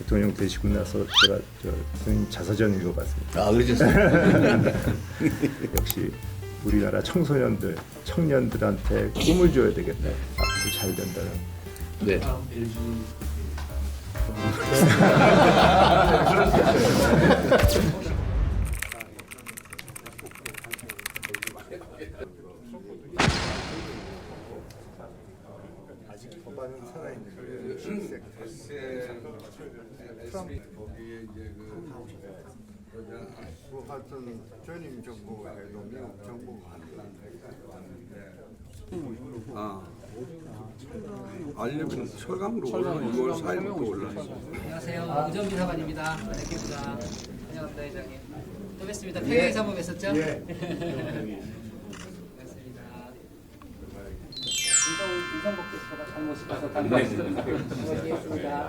대통령 되시고 나서 제가 대통령 자서전 읽어봤습니다. 아, 그러셨어요? 역시 우리나라 청소년들, 청년들한테 꿈을 줘야 되겠다. 앞으로 잘 된다는. 네. 아직 법안은 살아있는 거예요. 거기에 이제 그 하여튼 전임 정부에도 미국 정부가 알려면 철강으로 올라 2월 4일부터 올라왔어. 안녕하세요. 우정비 사관입니다. 대표입니다. 안녕합니다, 회장님. 또 뵙습니다. 평양에서 한번 뵀었죠? 반갑습니다. 인성복지보다 잘못 싶어서 다른 말씀드리겠습니다.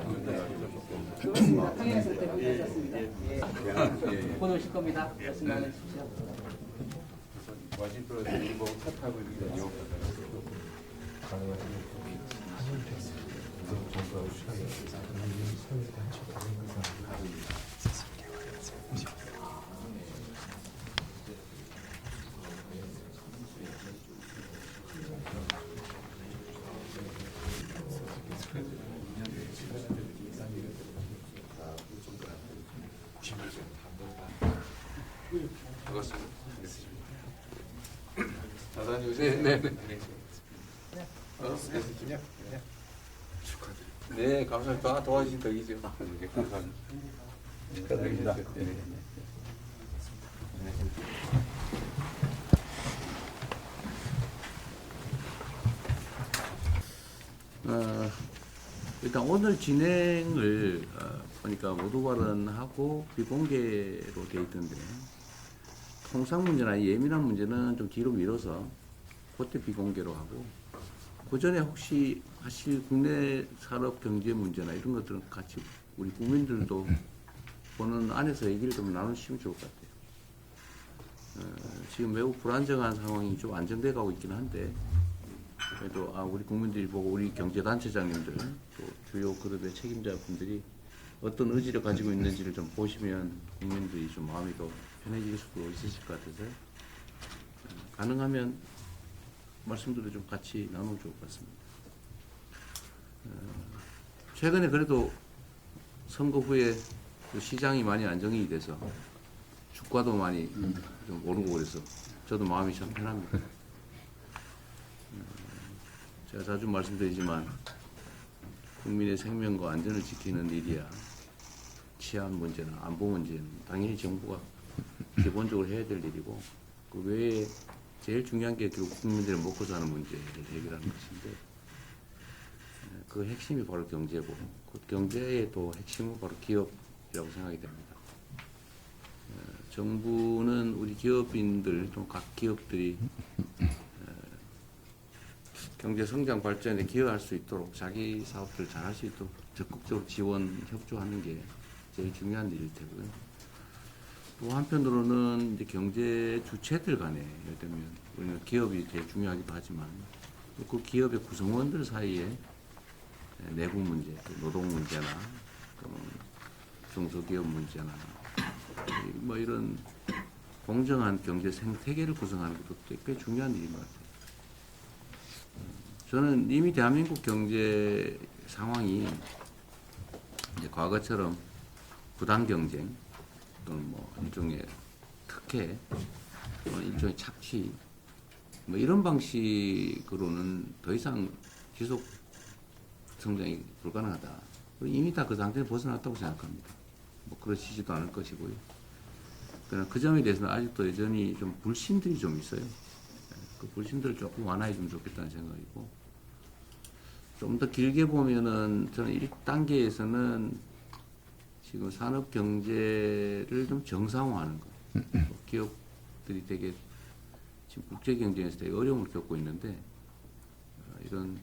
또 뵙습니다. 평양에서 그때 뵀었습니다. 곧 오실 겁니다. 말씀 나누십시오. 와싱턴에서 일본 탓하고 있거든요. 반갑습니다. 자산이 오세요. 네. 네, 감사합니다. 다 도와주신 덕이죠. 네, 감사합니다. 축하드립니다. 네. 일단 오늘 진행을 보니까 모두 발언하고 비공개로 돼 있던데 통상 문제나 예민한 문제는 좀 뒤로 미뤄서 그때 비공개로 하고 그 전에 혹시 하실 국내 산업 경제 문제나 이런 것들은 같이 우리 국민들도 보는 안에서 얘기를 좀 나누시면 좋을 것 같아요. 지금 매우 불안정한 상황이 좀 안정돼 가고 있긴 한데 그래도 우리 국민들이 보고 우리 경제단체장님들 또 주요 그룹의 책임자분들이 어떤 의지를 가지고 있는지를 좀 보시면 국민들이 좀 마음이 더 편해질 수도 있으실 것 같아서 가능하면 말씀들을 좀 같이 나누면 좋을 것 같습니다. 최근에 그래도 선거 후에 시장이 많이 안정이 돼서 주가도 많이 좀 오르고 그래서 저도 마음이 참 편합니다. 제가 자주 말씀드리지만 국민의 생명과 안전을 지키는 일이야 치안 문제나 안보 문제는 당연히 정부가 기본적으로 해야 될 일이고 그 외에 제일 중요한 게 결국 국민들이 먹고 사는 문제를 해결하는 것인데 그 핵심이 바로 경제고 그 경제의 또 핵심은 바로 기업이라고 생각이 됩니다. 정부는 우리 기업인들 또 각 기업들이 경제 성장 발전에 기여할 수 있도록 자기 사업들을 잘 할 수 있도록 적극적으로 지원, 협조하는 게 제일 중요한 일일 테고요. 또 한편으로는 이제 경제 주체들 간에 예를 들면 우리는 기업이 제일 중요하기도 하지만 또 그 기업의 구성원들 사이에 내부 문제, 노동 문제나 중소기업 문제나 뭐 이런 공정한 경제 생태계를 구성하는 것도 꽤 중요한 일인 것 같아요. 저는 이미 대한민국 경제 상황이 이제 과거처럼 부당 경쟁 또는 뭐 일종의 특혜 또는 일종의 착취 뭐 이런 방식으로는 더 이상 지속 성장이 불가능하다. 이미 다 그 상태를 벗어났다고 생각합니다. 뭐 그러시지도 않을 것이고요. 그러나 그 점에 대해서는 아직도 여전히 좀 불신들이 좀 있어요. 그 불신들을 조금 완화해주면 좋겠다는 생각이고 좀 더 길게 보면은 저는 1단계에서는 지금 산업 경제를 좀 정상화하는 거예요. 기업들이 되게 지금 국제 경쟁에서 되게 어려움을 겪고 있는데 이런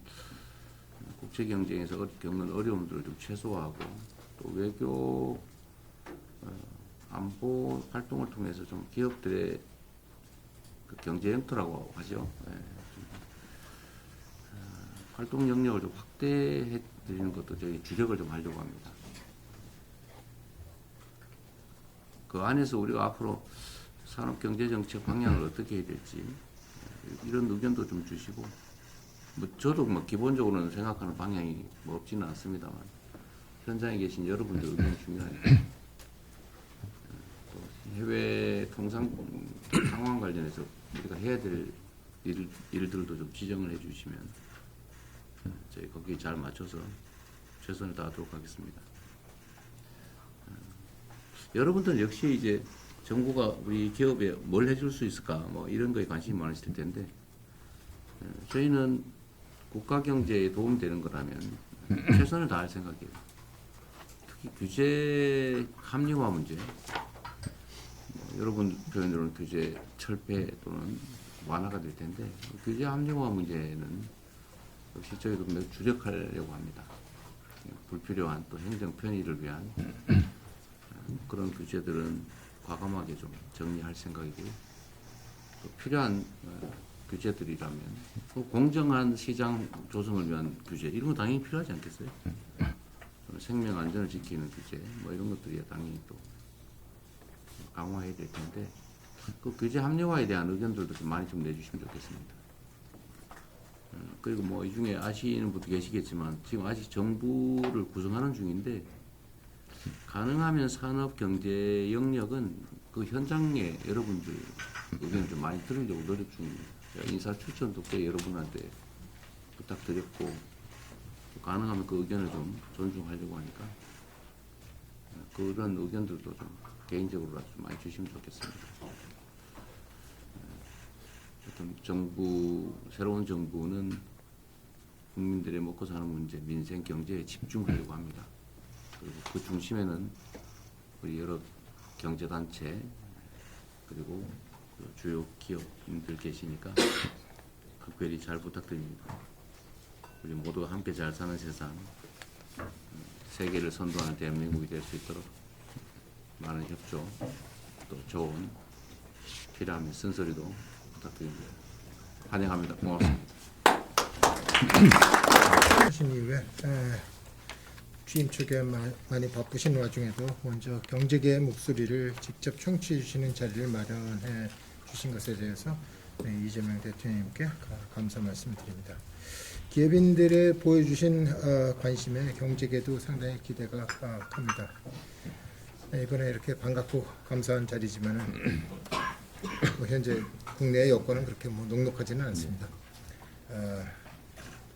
국제 경쟁에서 겪는 어려움들을 좀 최소화하고 또 외교 안보 활동을 통해서 좀 기업들의 그 경제 영토라고 하죠. 활동 영역을 좀 확대해 드리는 것도 저희 주력을 좀 하려고 합니다. 그 안에서 우리가 앞으로 산업경제정책 방향을 어떻게 해야 될지 이런 의견도 좀 주시고 뭐 저도 뭐 기본적으로는 생각하는 방향이 뭐 없지는 않습니다만 현장에 계신 여러분들 의견이 중요하니까 또 해외 통상 상황 관련해서 우리가 해야 될 일들도 좀 지정을 해주시면 저희 거기에 잘 맞춰서 최선을 다하도록 하겠습니다. 여러분들 역시 이제 정부가 우리 기업에 뭘 해줄 수 있을까 뭐 이런 거에 관심이 많으실 텐데 저희는 국가 경제에 도움되는 거라면 최선을 다할 생각이에요. 특히 규제 합리화 문제, 여러분 표현으로는 규제 철폐 또는 완화가 될 텐데 규제 합리화 문제는 역시 저희도 매우 주력하려고 합니다. 불필요한 또 행정 편의를 위한 그런 규제들은 과감하게 좀 정리할 생각이고요. 또 필요한 규제들이라면 공정한 시장 조성을 위한 규제 이런 거 당연히 필요하지 않겠어요? 생명 안전을 지키는 규제 뭐 이런 것들이 당연히 또 강화해야 될 텐데 그 규제 합리화에 대한 의견들도 좀 많이 좀 내주시면 좋겠습니다. 그리고 뭐 이 중에 아시는 분도 계시겠지만 지금 아직 정부를 구성하는 중인데 가능하면 산업 경제 영역은 그 현장에 여러분들 의견을 좀 많이 들으려고 노력 중입니다. 인사 추천도 꽤 여러분한테 부탁드렸고 또 가능하면 그 의견을 좀 존중하려고 하니까 그런 의견들도 좀 개인적으로 좀 많이 주시면 좋겠습니다. 정부, 새로운 정부는 국민들의 먹고 사는 문제, 민생 경제에 집중하려고 합니다. 그리고 그 중심에는 우리 여러 경제단체 그리고 그 주요 기업인들 계시니까 특별히 잘 부탁드립니다. 우리 모두가 함께 잘 사는 세상, 세계를 선도하는 대한민국이 될 수 있도록 많은 협조, 또 좋은 필요하면 쓴소리도 부탁드립니다. 환영합니다. 고맙습니다. 하신 이후에 취임 초기에 많이 바쁘신 와중에도 먼저 경제계의 목소리를 직접 청취해 주시는 자리를 마련해 주신 것에 대해서 이재명 대통령님께 감사 말씀드립니다. 기업인들의 보여주신 관심에 경제계도 상당히 기대가 큽니다. 이번에 이렇게 반갑고 감사한 자리지만은 현재 국내 여건은 그렇게 뭐 녹록하지는 않습니다.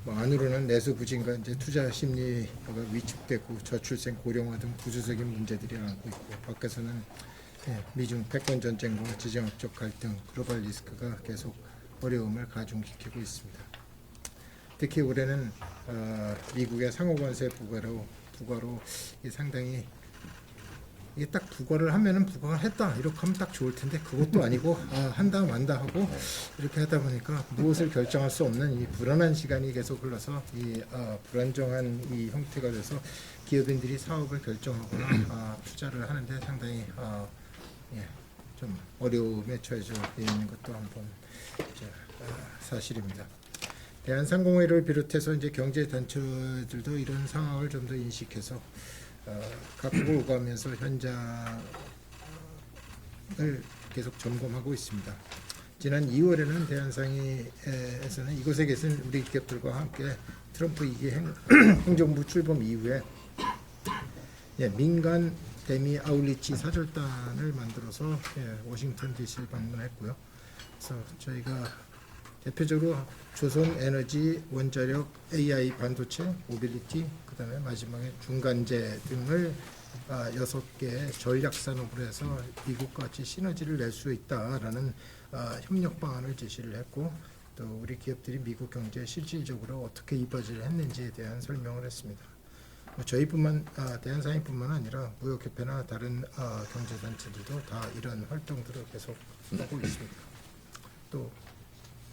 뭐 안으로는 내수 부진과 이제 투자 심리가 위축되고 저출생 고령화 등 구조적인 문제들이 안고 있고 밖에서는 미중 패권 전쟁과 지정학적 갈등, 글로벌 리스크가 계속 어려움을 가중시키고 있습니다. 특히 올해는 미국의 상호관세 부과로 상당히 이게 딱 부과를 하면은 부과를 했다 이렇게 하면 딱 좋을 텐데 그것도 아니고 한다 만다 하고 이렇게 하다 보니까 무엇을 결정할 수 없는 이 불안한 시간이 계속 흘러서 이 불안정한 이 형태가 돼서 기업인들이 사업을 결정하거나 투자를 하는데 상당히 좀 어려움에 처해져 있는 것도 한번 사실입니다. 대한상공회를 비롯해서 이제 경제 단체들도 이런 상황을 좀 더 인식해서 각국을 오가면서 현장을 계속 점검하고 있습니다. 지난 2월에는 대한상의에서는 이곳에 계신 우리 기업들과 함께 트럼프 2기 행정부 출범 이후에 민간 대미 아울리치 사절단을 만들어서 워싱턴 DC를 방문했고요. 그래서 저희가 대표적으로 조선 에너지, 원자력, AI 반도체, 모빌리티, 그다음에 마지막에 중간재 등을 6개 전략 산업으로 해서 미국과 같이 시너지를 낼 수 있다라는 협력 방안을 제시를 했고 또 우리 기업들이 미국 경제에 실질적으로 어떻게 입어질 했는지에 대한 설명을 했습니다. 저희뿐만 대한상의뿐만 아니라 무역협회나 다른 경제단체들도 다 이런 활동들을 계속 하고 있습니다. 또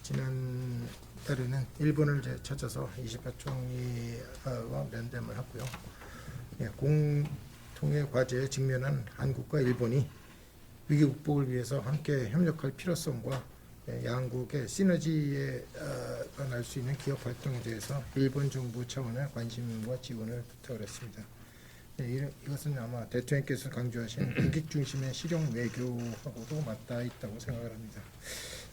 지난 달에는 일본을 찾아서 28총리와 면담을 했고요. 공통의 과제에 직면한 한국과 일본이 위기 극복을 위해서 함께 협력할 필요성과 양국의 시너지가 날 수 있는 기업 활동에 대해서 일본 정부 차원의 관심과 지원을 부탁을 했습니다. 이것은 아마 대통령께서 강조하신 국익 중심의 실용 외교하고도 맞닿아 있다고 생각을 합니다.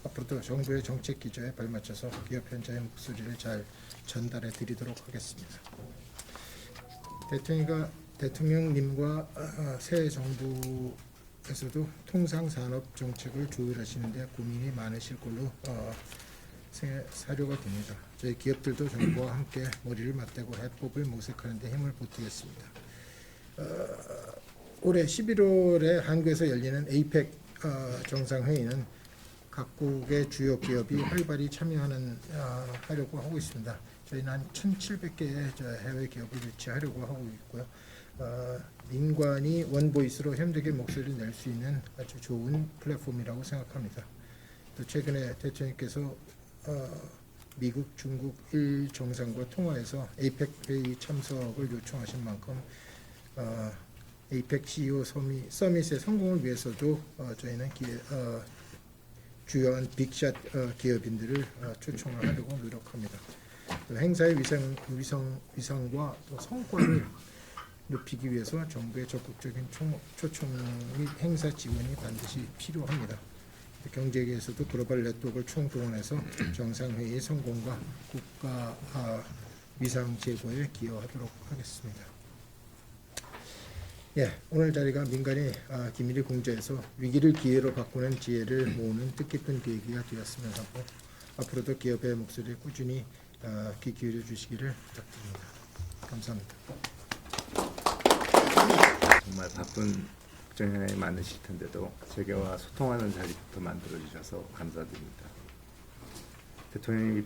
앞으로도 정부의 정책 기조에 발맞춰서 기업 현장의 목소리를 잘 전달해 드리도록 하겠습니다. 대통령님과 새 정부에서도 통상산업 정책을 조율하시는 데 고민이 많으실 걸로 사료가 됩니다. 저희 기업들도 정부와 함께 머리를 맞대고 해법을 모색하는 데 힘을 보태겠습니다. 올해 11월에 한국에서 열리는 APEC 정상회의는 각국의 주요 기업이 활발히 하려고 하고 있습니다. 저희는 한 1,700개의 해외 기업을 유치하려고 하고 있고요. 민관이 원보이스로 현대계 목소리를 낼 수 있는 아주 좋은 플랫폼이라고 생각합니다. 또 최근에 대통령께서 미국, 중국, 일 정상과 통화해서 APEC 회의 참석을 요청하신 만큼 APEC CEO 서밋의 성공을 위해서도 저희는 주요한 빅샷 기업인들을 초청을 하려고 노력합니다. 행사의 위상과 또 성과를 높이기 위해서 정부의 적극적인 초청 및 행사 지원이 반드시 필요합니다. 경제계에서도 글로벌 네트워크를 총동원해서 정상회의의 성공과 국가 위상 제고에 기여하도록 하겠습니다. 오늘 자리가 민간이 기밀을 공개해서 위기를 기회로 바꾸는 지혜를 모으는 뜻깊은 계기가 되었으면 하고 앞으로도 기업의 목소리에 꾸준히 귀 기울여 주시기를 부탁드립니다. 감사합니다. 정말 바쁜 국정현안이 많으실 텐데도 재계와 소통하는 자리부터 만들어 주셔서 감사드립니다. 대통령님이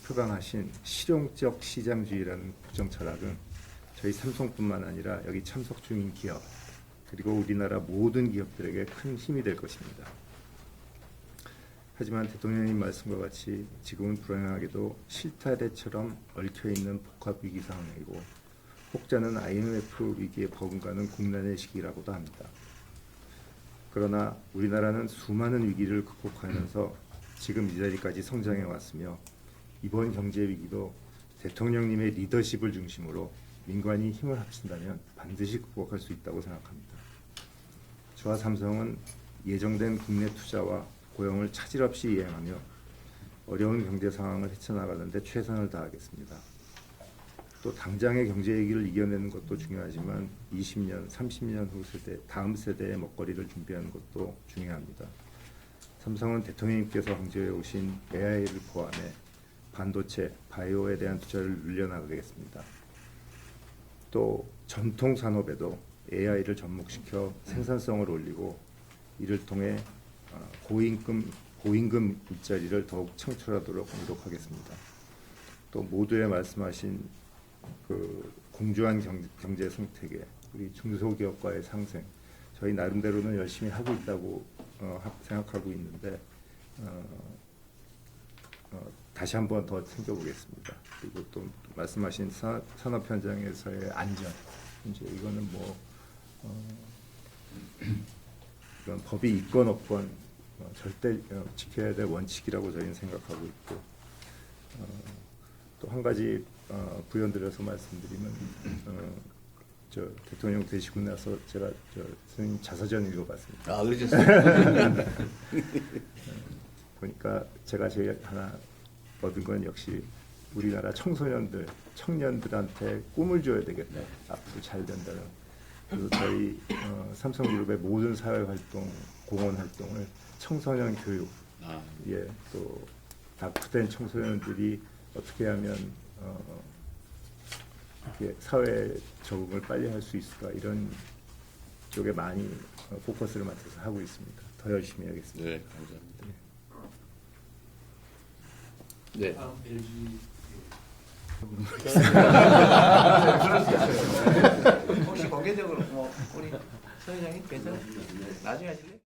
표방하신 실용적 시장주의라는 국정 철학은 저희 삼성뿐만 아니라 여기 참석 중인 기업 그리고 우리나라 모든 기업들에게 큰 힘이 될 것입니다. 하지만 대통령님 말씀과 같이 지금은 불행하게도 실타래처럼 얽혀있는 복합위기 상황이고 혹자는 IMF 위기에 버금가는 국난의 시기라고도 합니다. 그러나 우리나라는 수많은 위기를 극복하면서 지금 이 자리까지 성장해 왔으며 이번 경제 위기도 대통령님의 리더십을 중심으로 민관이 힘을 합친다면 반드시 극복할 수 있다고 생각합니다. 저와 삼성은 예정된 국내 투자와 고용을 차질 없이 이행하며 어려운 경제 상황을 헤쳐나가는 데 최선을 다하겠습니다. 또 당장의 경제 위기를 이겨내는 것도 중요하지만 20년, 30년 후 세대, 다음 세대의 먹거리를 준비하는 것도 중요합니다. 삼성은 대통령님께서 강조해 오신 AI를 포함해 반도체, 바이오에 대한 투자를 늘려나가겠습니다. 또 전통 산업에도 AI를 접목시켜 생산성을 올리고 이를 통해 고임금 일자리를 더욱 창출하도록 노력하겠습니다. 또 모두에 말씀하신 공정한 경제 생태계, 우리 중소기업과의 상생, 저희 나름대로는 열심히 하고 있다고 생각하고 있는데 다시 한번 더 챙겨보겠습니다. 그리고 또 말씀하신 산업 현장에서의 안전, 이제 이거는 이건 법이 있건 없건 절대 지켜야 될 원칙이라고 저희는 생각하고 있고 또 한 가지 부연드려서 말씀드리면 저 대통령 되시고 나서 제가 선생님 자서전 읽어봤습니다. 아, 그러셨어요? 보니까 제가 제일 하나 얻은 건 역시 우리나라 청소년들, 청년들한테 꿈을 줘야 되겠다. 앞으로 잘 된다는. 그래서 저희 삼성그룹의 모든 사회활동, 공헌활동을 청소년 교육, 또 낙후된 청소년들이 어떻게 하면 사회 적응을 빨리 할 수 있을까 이런 쪽에 많이 포커스를 맞춰서 하고 있습니다. 더 열심히 하겠습니다. 네, 감사합니다. 네. 혹시 공개적으로 우리 서 회장님 괜찮아요? 나중에 하실래요?